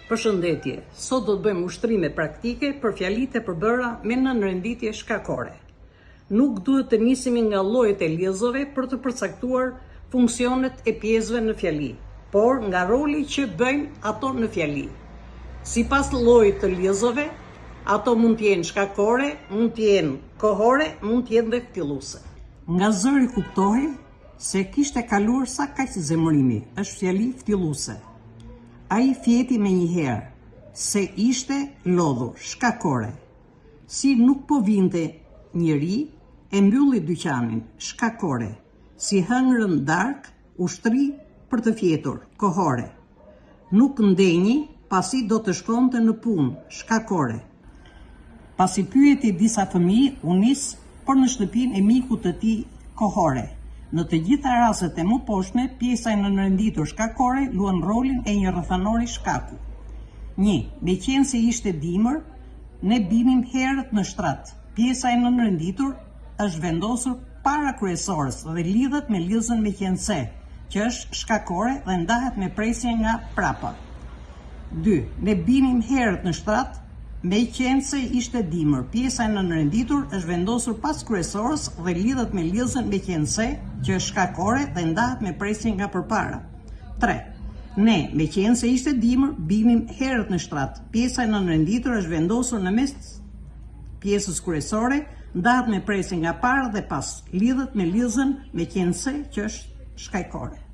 Përshëndetje, sot do të bëjmë ushtrime praktike për fjalitë e përbëra me nënrenditje shkakore. Nuk duhet të nisemi nga llojet e liezove për të përcaktuar funksionet e pjesëve në fjali, por nga roli që bëjnë ato në fjali. Sipas llojit të liezove, ato mund të jenë shkakore, mund të jenë kohore, mund të jenë dhe filluese. Nga zëri kuptohej se kishte kaluar sa kaq zemërimi, është fjali filluese. Ai fjeti me njëherë se ishte lodhur, shkakore. Si nuk po vinte njëri, e mbylli dyqanin, shkakore. Si hëngrën dark, ushtri për të fjetur, kohore. Nuk ndenji, pasi do të shkonte në punë, shkakore. Pasi pyeti disa fëmijë, u nis për në shtëpinë e mikut të tij, kohore. Në të gjitha rastet e më poshtme, pjesa e nënrenditur shkakore luan rolin e një rrethanori shkaku. 1. Meqense se ishte dimër, ne bimim herët në shtrat. Pjesa e nënrenditur është vendosur para kryesores dhe lidhet me liezën meqense, që është shkakore dhe ndahet me presje nga prapa. 2. Ne bimim herët në shtrat, meqense ishte dimër. Pjesa e nënrenditur është vendosur pas kryesorës dhe lidhet me liezën meqense, që është shkakore dhe ndahet me presje nga përpara. 3. Ne, meqense ishte dimër, bimim herët në shtrat. Pjesa e nënrenditur është vendosur në mes pjesës kryesore, ndahet me presje nga para dhe pas, lidhet me liezën meqense, që është shkakore.